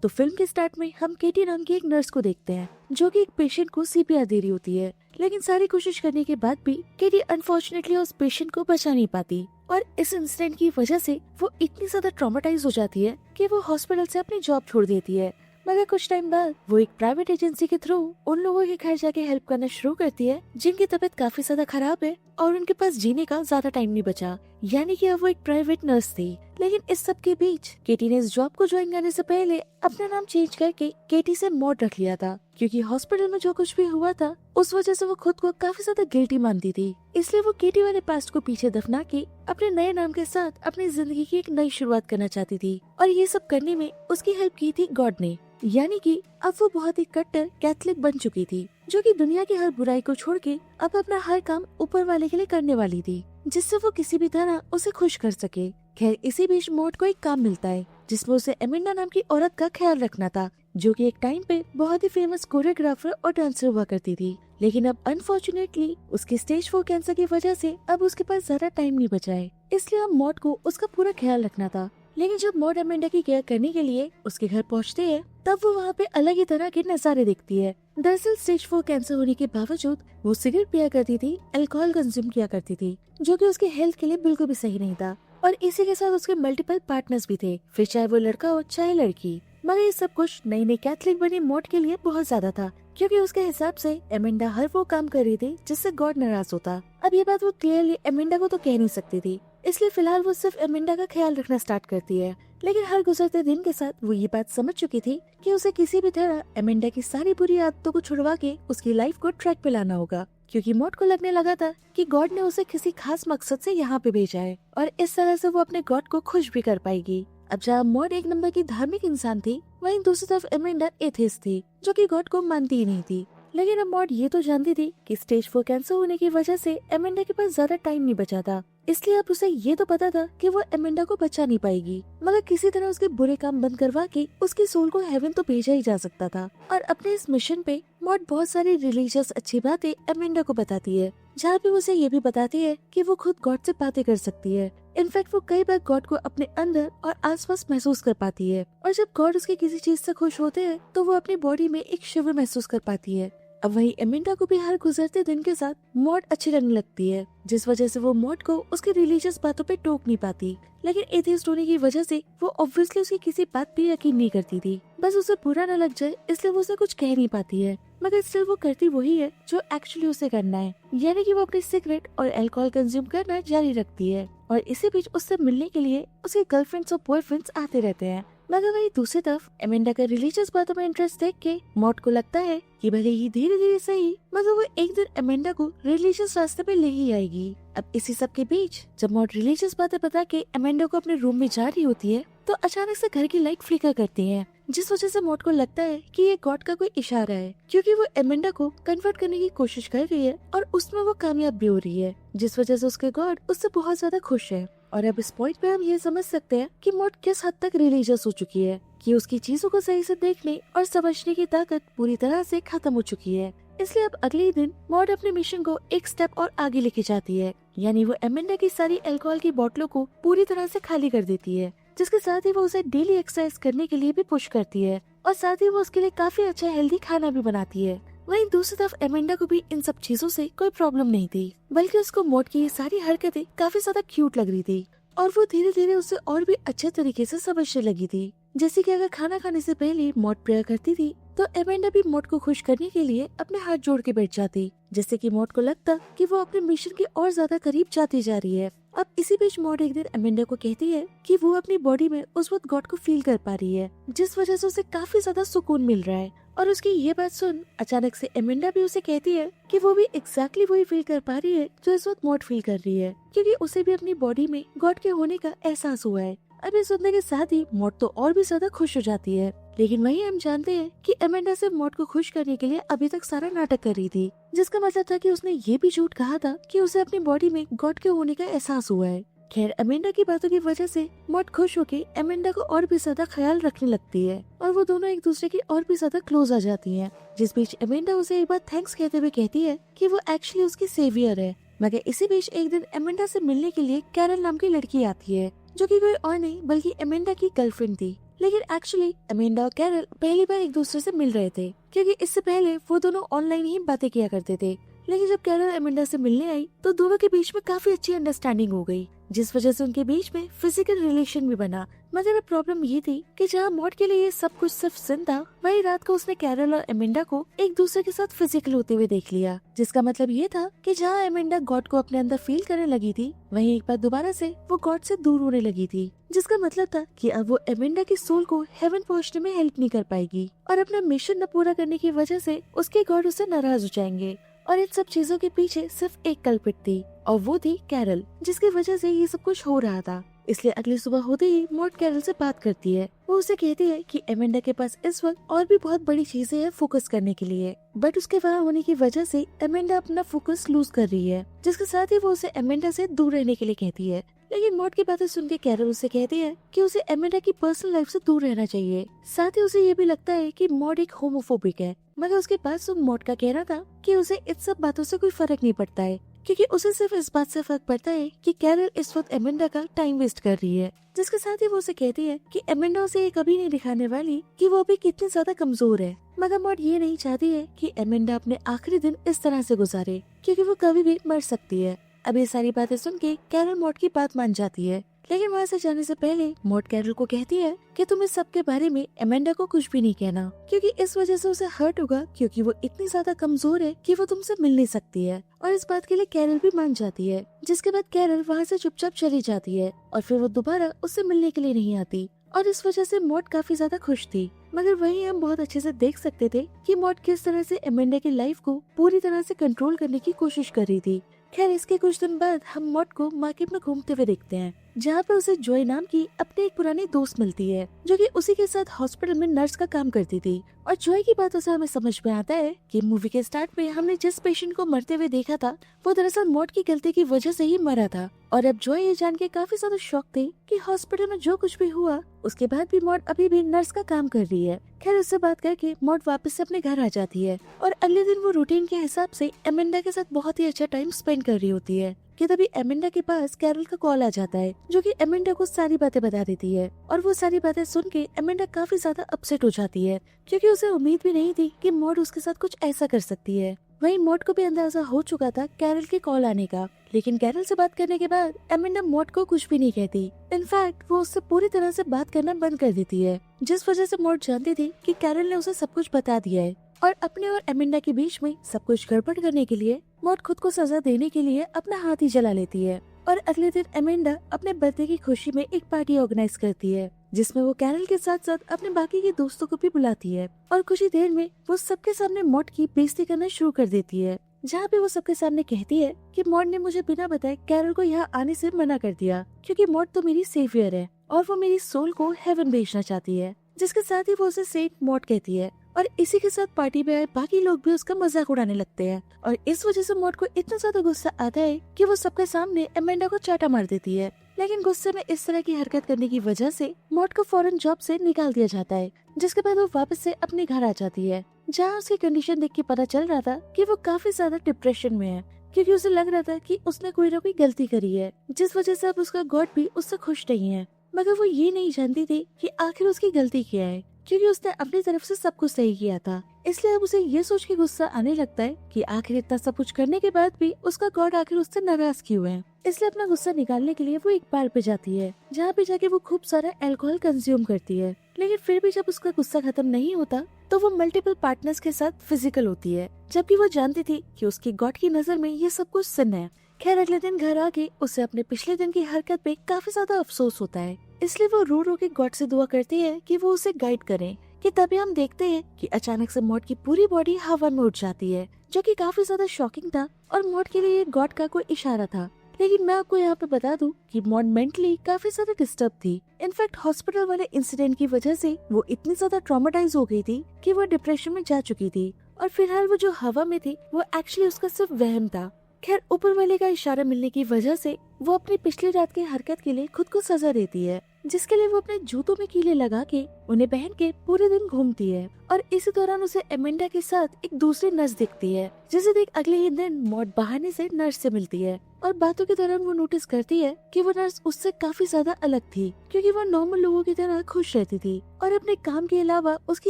तो फिल्म के स्टार्ट में हम केटी नाम की एक नर्स को देखते हैं जो कि एक पेशेंट को सीपीआर दे रही होती है। लेकिन सारी कोशिश करने के बाद भी केटी अनफॉर्चुनेटली उस पेशेंट को बचा नहीं पाती और इस इंसिडेंट की वजह से वो इतनी ज्यादा ट्रॉमेटाइज हो जाती है कि वो हॉस्पिटल से अपनी जॉब छोड़ देती है। मगर कुछ टाइम बाद वो एक प्राइवेट एजेंसी के थ्रू उन लोगों के घर जाके हेल्प करना शुरू करती है जिनकी तबीयत काफी ज्यादा खराब है और उनके पास जीने का ज्यादा टाइम नहीं बचा, यानी कि अब वो एक प्राइवेट नर्स थी। लेकिन इस सब के बीच केटी ने इस जॉब को ज्वाइन करने से पहले अपना नाम चेंज करके केटी से मॉड रख लिया था, क्योंकि हॉस्पिटल में जो कुछ भी हुआ था उस वजह से वो खुद को काफी ज्यादा गिल्टी मानती थी। इसलिए वो केटी वाले पास्ट को पीछे दफना के अपने नए नाम के साथ अपनी जिंदगी की एक नई शुरुआत करना चाहती थी। और ये सब करने में उसकी हेल्प की थी गॉड ने, यानी कि अब वो बहुत ही कट्टर कैथलिक बन चुकी थी जो कि दुनिया की हर बुराई को छोड़ के अब अपना हर काम ऊपर वाले के लिए करने वाली थी, जिससे वो किसी भी तरह उसे खुश कर सके। खैर इसी बीच मॉड को एक काम मिलता है जिसमें उसे एमिंडा नाम की औरत का ख्याल रखना था, जो कि एक टाइम पे बहुत ही फेमस कोरियोग्राफर और डांसर हुआ करती थी। लेकिन अब अनफॉर्चुनेटली उसकी स्टेज 4 कैंसर की वजह से अब उसके पास ज्यादा टाइम नहीं बचा है, इसलिए अब मॉड को उसका पूरा ख्याल रखना था। लेकिन जब मॉड एमिंडा की केयर करने के लिए उसके घर पहुंचते हैं तब वो वहाँ पे अलग ही तरह के नजारे देखती है। दरअसल स्टेज 4 कैंसर होने के बावजूद वो सिगरेट पिया करती थी, अल्कोहल कंज्यूम किया करती थी, जो कि उसके हेल्थ के लिए बिल्कुल भी सही नहीं था। और इसी के साथ उसके मल्टीपल पार्टनर्स भी थे, फिर चाहे वो लड़का हो चाहे लड़की। मगर ये सब कुछ नई नई कैथलिक बनी मॉड के लिए बहुत ज्यादा था, क्योंकि उसके हिसाब से एमिंडा हर वो काम कर रही थी जिससे गॉड नाराज होता। अब ये बात वो क्लियरली एमिंडा को तो कह नहीं सकती थी, इसलिए फिलहाल वो सिर्फ एमिंडा का ख्याल रखना स्टार्ट करती है। लेकिन हर गुजरते दिन के साथ वो ये बात समझ चुकी थी कि उसे किसी भी तरह एमिंडा की सारी बुरी आदतों को छुड़वा के उसकी लाइफ को ट्रैक पे लाना होगा, क्योंकि मॉड को लगने लगा था कि गॉड ने उसे किसी खास मकसद से यहाँ पे भेजा है और इस तरह से वो अपने गॉड को खुश भी कर पाएगी। अब जहाँ मॉड एक नंबर की धार्मिक इंसान थी, वहीं दूसरी तरफ एमिंडा एथिस्ट थी जो कि गॉड को मानती ही नहीं थी। लेकिन अब मॉड ये तो जानती थी कि स्टेज 4 कैंसर होने की वजह से एमिंडा के पास ज्यादा टाइम नहीं बचा था, इसलिए अब उसे ये तो पता था कि वो एमिंडा को बचा नहीं पाएगी, मगर किसी तरह उसके बुरे काम बंद करवा के उसकी सोल को हेवन तो भेजा ही जा सकता था। और अपने इस मिशन पे मॉड बहुत सारी रिलीजियस अच्छी बातें एमिंडा को बताती है, जहाँ पे उसे ये भी बताती है कि वो खुद गॉड से बातें कर सकती है। इनफैक्ट वो कई बार गॉड को अपने अंदर और आसपास महसूस कर पाती है, और जब गॉड उसके किसी चीज से खुश होते हैं तो वो अपनी बॉडी में एक शिवर महसूस कर पाती है। अब वही एमिंडा को भी हर गुजरते दिन के साथ मॉड अच्छी लगने लगती है, जिस वजह से वो मॉड को उसकी रिलीजियस बातों पे टोक नहीं पाती। लेकिन एथियस्ट होने की वजह से वो ऑब्वियसली उसकी किसी बात पे यकीन नहीं करती थी, बस उसे बुरा न लग जाए इसलिए वो उसे कुछ कह नहीं पाती है। मगर स्टिल वो करती वही है जो एक्चुअली उसे करना है, यानी कि वो अपनी सिगरेट और अल्कोहल कंज्यूम करना जारी रखती है। और इसी बीच उससे मिलने के लिए उसके गर्लफ्रेंड्स और बॉयफ्रेंड्स आते रहते हैं। मगर वही दूसरी तरफ एमिंडा का रिलीजियस बातों में इंटरेस्ट देख के मॉड को लगता है कि भले ही धीरे धीरे सही, मगर वो एक दिन एमिंडा को रिलीजियस रास्ते पे ले ही आएगी। अब इसी सब के बीच जब मॉड रिलीजियस बातें बता के एमिंडा को अपने रूम में जा रही होती है तो अचानक से घर की लाइट फ्लिकर करती है, जिस वजह से मॉड को लगता है कि ये गॉड का कोई इशारा है, क्योंकि वो एमिंडा को कन्वर्ट करने की कोशिश कर रही है और उसमें वो कामयाब भी हो रही है, जिस वजह से उसके गॉड उससे बहुत ज्यादा खुश है। और अब इस पॉइंट पे हम ये समझ सकते हैं कि मॉड किस हद तक रिलीजियस हो चुकी है, कि उसकी चीजों को सही से देखने और समझने की ताकत पूरी तरह से खत्म हो चुकी है। इसलिए अब अगले ही दिन मॉड अपने मिशन को एक स्टेप और आगे लेके जाती है, यानी वो एमिंडा की सारी अल्कोहल की बोतलों को पूरी तरह से खाली कर देती है, जिसके साथ ही वो उसे डेली एक्सरसाइज करने के लिए भी पुश करती है और साथ ही वो उसके लिए काफी अच्छा हेल्दी खाना भी बनाती है। वहीं दूसरी तरफ एमिंडा को भी इन सब चीजों से कोई प्रॉब्लम नहीं थी, बल्कि उसको मॉड की ये सारी हरकतें काफी ज्यादा क्यूट लग रही थी और वो धीरे धीरे उसे और भी अच्छे तरीके से समझने लगी थी। जैसे कि अगर खाना खाने से पहले मॉड प्रेयर करती थी तो एमिंडा भी मॉड को खुश करने के लिए अपने हाथ जोड़ के बैठ जाती, जिससे कि मॉड को लगता कि वो अपने मिशन के और ज्यादा करीब जाती जा रही है। अब इसी बीच मॉड एक दिन एमिंडा को कहती है कि वो अपनी बॉडी में उस वक्त गॉड को फील कर पा रही है, जिस वजह से उसे काफी ज्यादा सुकून मिल रहा है। और उसकी ये बात सुन अचानक से एमिंडा भी उसे कहती है कि वो भी एग्जैक्टली वही फील कर पा रही है जो इस वक्त मॉड फील कर रही है, क्योंकि उसे भी अपनी बॉडी में गॉड के होने का एहसास हुआ है। अब ये सुनने के साथ ही मॉड तो और भी ज्यादा खुश हो जाती है। लेकिन वही हम जानते हैं कि एमिंडा सिर्फ मॉड को खुश करने के लिए अभी तक सारा नाटक कर रही थी, जिसका मतलब था कि उसने ये भी झूठ कहा था कि उसे अपनी बॉडी में गॉड के होने का एहसास हुआ है। खैर एमिंडा की बातों की वजह से मॉड खुश होके एमिंडा को और भी ज्यादा ख्याल रखने लगती है और वो दोनों एक दूसरे की और भी ज्यादा क्लोज आ जाती हैं। जिस बीच एमिंडा उसे एक बार थैंक्स कहते हुए कहती है कि वो एक्चुअली उसकी सेवियर है। मगर इसी बीच एक दिन एमिंडा से मिलने के लिए कैरल नाम की लड़की आती है, जो कि कोई और नहीं बल्कि एमिंडा की गर्लफ्रेंड थी। लेकिन एक्चुअली अमेंडा और कैरल पहली बार एक दूसरे से मिल रहे थे, क्योंकि इससे पहले वो दोनों ऑनलाइन ही बातें किया करते थे। लेकिन जब कैरल अमेंडा से मिलने आई तो दोनों के बीच में काफी अच्छी अंडरस्टैंडिंग हो गई, जिस वजह से उनके बीच में फिजिकल रिलेशन भी बना। मगर प्रॉब्लम ये थी कि जहाँ मॉड के लिए ये सब कुछ सिर्फ सिन था, वही रात को उसने कैरल और अमेंडा को एक दूसरे के साथ फिजिकल होते हुए देख लिया, जिसका मतलब ये था कि जहाँ अमेंडा गॉड को अपने अंदर फील करने लगी थी, वहीं एक बार दोबारा से वो गॉड से दूर होने लगी थी, जिसका मतलब था कि अब वो अमेंडा की सोल को हेवन पहुंचने में हेल्प नहीं कर पाएगी और अपना मिशन न पूरा करने की वजह से उसके गॉड उससे नाराज हो जाएंगे। और इन सब चीजों के पीछे सिर्फ एक कल्पित थी, और वो थी कैरल, जिसकी वजह से ये सब कुछ हो रहा था। इसलिए अगली सुबह होते ही मॉड कैरल से बात करती है। वो उसे कहती है कि अमेंडा के पास इस वक्त और भी बहुत बड़ी चीजें हैं फोकस करने के लिए, बट उसके वहाँ होने की वजह से अमेंडा अपना फोकस लूज कर रही है, जिसके साथ ही वो उसे अमेंडा से दूर रहने के लिए कहती है। लेकिन मॉड की बातें सुन के कैरल उसे कहती है कि उसे अमेंडा की पर्सनल लाइफ से दूर रहना चाहिए। साथ ही उसे ये भी लगता है कि मॉड एक होमोफोबिक है, मगर उसके पास मॉड का कहना था कि उसे इन सब बातों से कोई फर्क नहीं पड़ता है, क्योंकि उसे सिर्फ इस बात से फर्क पड़ता है कि कैरल इस वक्त अमेंडा का टाइम वेस्ट कर रही है। जिसके साथ ही वो उसे कहती है कि अमेंडा उसे ये कभी नहीं दिखाने वाली कि वो अभी कितनी ज्यादा कमजोर है, मगर मॉड ये नहीं चाहती है कि अमेंडा अपने आखिरी दिन इस तरह से गुजारे, क्योंकि वो कभी भी मर सकती है। अब ये सारी बातें सुन के कैरल मॉड की बात मान जाती है, लेकिन वहाँ से जाने से पहले मॉड कैरल को कहती है कि तुम इस सब के बारे में अमेंडा को कुछ भी नहीं कहना, क्योंकि इस वजह से उसे हर्ट होगा, क्योंकि वो इतनी ज्यादा कमजोर है कि वो तुमसे मिल नहीं सकती है। और इस बात के लिए कैरल भी मान जाती है, जिसके बाद कैरल वहाँ से चुपचाप चली जाती है और फिर वो दोबारा उससे मिलने के लिए नहीं आती। और इस वजह से मॉड काफी ज्यादा खुश थी, मगर वहीं हम बहुत अच्छे से देख सकते थे कि मॉड किस तरह से अमेंडा की लाइफ को पूरी तरह से कंट्रोल करने की कोशिश कर रही थी। खैर, इसके कुछ दिन बाद हम मॉड को मार्केट में घूमते हुए देखते हैं, जहाँ पे उसे जॉय नाम की अपनी एक पुरानी दोस्त मिलती है, जो कि उसी के साथ हॉस्पिटल में नर्स का काम करती थी। और जॉय की बातों से हमें समझ में आता है कि मूवी के स्टार्ट में हमने जिस पेशेंट को मरते हुए देखा था, वो दरअसल मॉड की गलती की वजह से ही मरा था। और अब जॉय ये जान के काफी ज्यादा शॉक थी कि हॉस्पिटल में जो कुछ भी हुआ, उसके बाद भी मॉड अभी भी नर्स का काम कर रही है। खैर, उससे बात करके मॉड वापस से अपने घर आ जाती है और अगले दिन वो रूटीन के हिसाब से अमेंडा के साथ बहुत ही अच्छा टाइम स्पेंड कर रही होती है कि तभी अमेंडा के पास कैरल का कॉल आ जाता है, जो कि अमेंडा को सारी बातें बता देती है। और वो सारी बातें सुन के अमेंडा काफी ज्यादा अपसेट हो जाती है, क्योंकि उसे उम्मीद भी नहीं थी कि मॉड उसके साथ कुछ ऐसा कर सकती है। वहीं मॉड को भी अंदाजा हो चुका था कैरल के कॉल आने का, लेकिन कैरल से बात करने के बाद अमेंडा मॉड को कुछ भी नहीं कहती। इनफैक्ट वो उससे पूरी तरह से बात करना बंद कर देती है, जिस वजह से मॉड जानती थी कि कैरल ने उसे सब कुछ बता दिया है। और अपने और अमेंडा के बीच में सब कुछ गड़बड़ करने के लिए मॉड खुद को सजा देने के लिए अपना हाथ ही जला लेती है। और अगले दिन अमेंडा अपने बर्थडे की खुशी में एक पार्टी ऑर्गेनाइज करती है, जिसमें वो कैरल के साथ साथ अपने बाकी के दोस्तों को भी बुलाती है। और कुछ ही देर में वो सबके सामने मॉड की बेइज्जती करना शुरू कर देती है, जहाँ पे वो सबके सामने कहती है कि मॉड ने मुझे बिना बताए कैरल को यहाँ आने से मना कर दिया, क्योंकि मॉड तो मेरी सेवियर है और वो मेरी सोल को हेवन भेजना चाहती है। जिसके साथ ही वो उसे सेंट मॉड कहती है। और इसी के साथ पार्टी में आए बाकी लोग भी उसका मजाक उड़ाने लगते हैं, और इस वजह से मॉड को इतना ज्यादा गुस्सा आता है कि वो सबके सामने अमेंडा को चाटा मार देती है। लेकिन गुस्से में इस तरह की हरकत करने की वजह से मॉड को फौरन जॉब से निकाल दिया जाता है, जिसके बाद वो वापस से अपने घर आ जाती है, जहाँ उसकी कंडीशन देख के पता चल रहा था कि वो काफी ज्यादा डिप्रेशन में है, क्योंकि उसे लग रहा था कि उसने कोई ना कोई गलती करी है, जिस वजह से अब उसका गॉड भी उससे खुश नहीं है। मगर वो ये नहीं जानती थी कि आखिर उसकी गलती क्या है, क्योंकि उसने अपनी तरफ से सब कुछ सही किया था। इसलिए अब उसे ये सोच के गुस्सा आने लगता है कि आखिर इतना सब कुछ करने के बाद भी उसका गॉड आखिर उससे नाराज क्यों है। इसलिए अपना गुस्सा निकालने के लिए वो एक बार पे जाती है, जहाँ पे जाके वो खूब सारा अल्कोहल कंज्यूम करती है। लेकिन फिर भी जब उसका गुस्सा खत्म नहीं होता तो वो मल्टीपल पार्टनर्स के साथ फिजिकल होती है, जबकि वो जानती थी कि उसकी गॉड की नजर में ये सब कुछ सिन है। खैर, अगले दिन घर आके उसे अपने पिछले दिन की हरकत पे काफी ज्यादा अफसोस होता है, इसलिए वो रो रो के गॉड से दुआ करती है कि वो उसे गाइड करे। कि तभी हम देखते हैं कि अचानक से मॉड की पूरी बॉडी हवा में उठ जाती है, जो कि काफी ज्यादा शॉकिंग था और मॉड के लिए गॉड का कोई इशारा था। लेकिन मैं आपको यहाँ पे बता दूं कि मॉड मेंटली काफी ज्यादा डिस्टर्ब थी। इनफैक्ट हॉस्पिटल वाले इंसिडेंट की वजह से वो इतनी ज्यादा ट्रॉमेटाइज हो गई थी कि वो डिप्रेशन में जा चुकी थी, और फिलहाल वो जो हवा में थी वो एक्चुअली उसका सिर्फ वहम था। खैर, ऊपर वाले का इशारा मिलने की वजह से वो अपनी पिछली रात की हरकत के लिए खुद को सजा देती है, जिसके लिए वो अपने जूतों में कीले लगा के उन्हें पहन के पूरे दिन घूमती है। और इसी दौरान उसे एमेंडा के साथ एक दूसरी नर्स दिखती है, जिसे देख अगले ही दिन मॉड बहाने से नर्स से मिलती है। और बातों के दौरान वो नोटिस करती है कि वो नर्स उससे काफी ज्यादा अलग थी, क्योंकि वो नॉर्मल लोगों की तरह खुश रहती थी और अपने काम के अलावा उसकी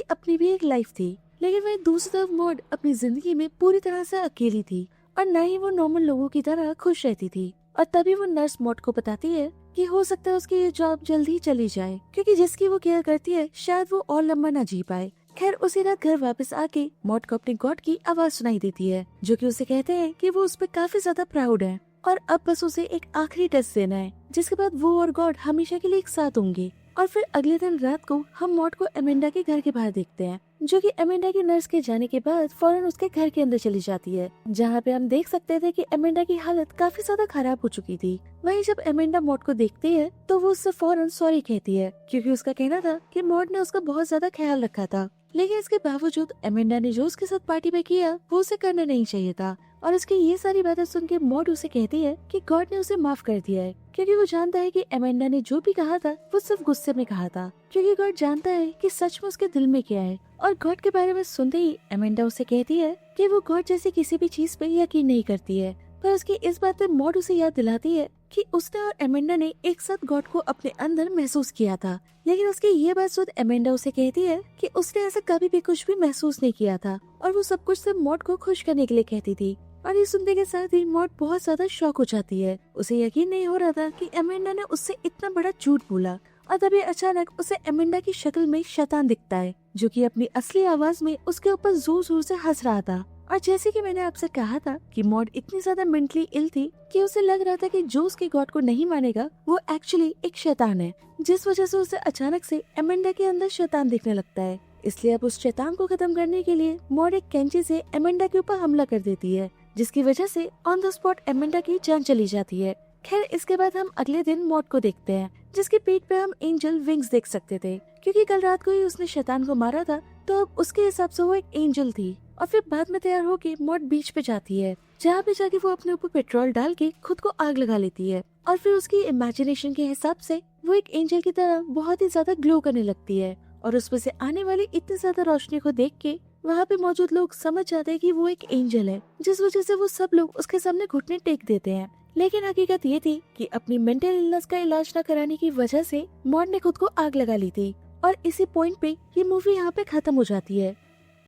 अपनी भी एक लाइफ थी। लेकिन वही दूसरी तरफ मॉड अपनी जिंदगी में पूरी तरह से अकेली थी और न ही वो नॉर्मल लोगों की तरह खुश रहती थी। और तभी वो नर्स मॉड को बताती है कि हो सकता है उसकी ये जॉब जल्द ही चली जाए, क्योंकि जिसकी वो केयर करती है शायद वो और लंबा न जी पाए। खैर उसी रात घर वापस आके मॉड को अपने गॉड की आवाज सुनाई देती है, जो कि उसे कहते हैं कि वो उस पर काफी ज्यादा प्राउड है और अब बस उसे एक आखिरी टेस्ट देना है, जिसके बाद वो और गॉड हमेशा के लिए एक साथ होंगे। और फिर अगले दिन रात को हम मॉड को एमेंडा के घर के बाहर देखते हैं, जो कि एमेंडा की नर्स के जाने के बाद फौरन उसके घर के अंदर चली जाती है, जहाँ पे हम देख सकते थे कि एमेंडा की हालत काफी ज्यादा खराब हो चुकी थी। वहीं जब एमेंडा मॉड को देखती है तो वो उससे फौरन सॉरी कहती है, क्योंकि उसका कहना था कि मॉड ने उसका बहुत ज्यादा ख्याल रखा था। लेकिन इसके बावजूद एमेंडा ने जो उसके साथ पार्टी में किया वो उसे करना नहीं चाहिए था। और उसकी ये सारी बातें सुन के मॉड उसे कहती है कि गॉड ने उसे माफ कर दिया है, क्योंकि वो जानता है कि एमेंडा ने जो भी कहा था वो सिर्फ गुस्से में कहा था, क्योंकि गॉड जानता है कि सच में उसके दिल में क्या है। और गॉड के बारे में सुनते ही एमेंडा उसे कहती है कि वो गॉड जैसी किसी भी चीज पे यकीन नहीं करती है। पर उसकी इस बात पे मॉड उसे याद दिलाती है कि उसने और एमेंडा ने एक साथ गॉड को अपने अंदर महसूस किया था। लेकिन उसकी ये बात सुन एमेंडा उसे कहती है कि उसने ऐसा कभी भी कुछ भी महसूस नहीं किया था और वो सब कुछ सिर्फ मॉड को खुश करने के लिए कहती थी। और ये सुनने के साथ ही मॉड बहुत ज्यादा शॉक हो जाती है। उसे यकीन नहीं हो रहा था कि एमेंडा ने उससे इतना बड़ा झूठ बोला। और तभी अचानक उसे एमेंडा की शक्ल में शैतान दिखता है, जो कि अपनी असली आवाज में उसके ऊपर जोर जोर से हंस रहा था। और जैसे कि मैंने आपसे कहा था कि मॉड इतनी ज्यादा मेंटली इल थी कि उसे लग रहा था कि जो उसके गॉड को नहीं मानेगा वो एक्चुअली एक शैतान है, जिस वजह से उसे अचानक से एमेंडा के अंदर शैतान दिखने लगता है। इसलिए अब उस शैतान को खत्म करने के लिए मॉड एक कैंची से एमेंडा के ऊपर हमला कर देती है, जिसकी वजह से ऑन द स्पॉट एमेंडा की जान चली जाती है। खैर इसके बाद हम अगले दिन मॉड को देखते हैं, जिसकी पीठ पे हम एंजल विंग्स देख सकते थे, क्योंकि कल रात को ही उसने शैतान को मारा था, तो अब उसके हिसाब से वो एक एंजल थी। और फिर बाद में तैयार होके मॉड बीच पे जाती है, जहाँ पे जाके वो अपने ऊपर पेट्रोल डाल के खुद को आग लगा लेती है। और फिर उसकी इमेजिनेशन के हिसाब से वो एक एंजल की तरह बहुत ही ज्यादा ग्लो करने लगती है। और उसमें से आने वाली इतनी ज्यादा रोशनी को देख के वहाँ पे मौजूद लोग समझ जाते हैं कि वो एक एंजल है, जिस वजह से वो सब लोग उसके सामने घुटने टेक देते हैं। लेकिन हकीकत ये थी कि अपनी मेंटल इलनेस का इलाज न कराने की वजह से मॉड ने खुद को आग लगा ली थी। और इसी पॉइंट पे ये मूवी यहाँ पे खत्म हो जाती है।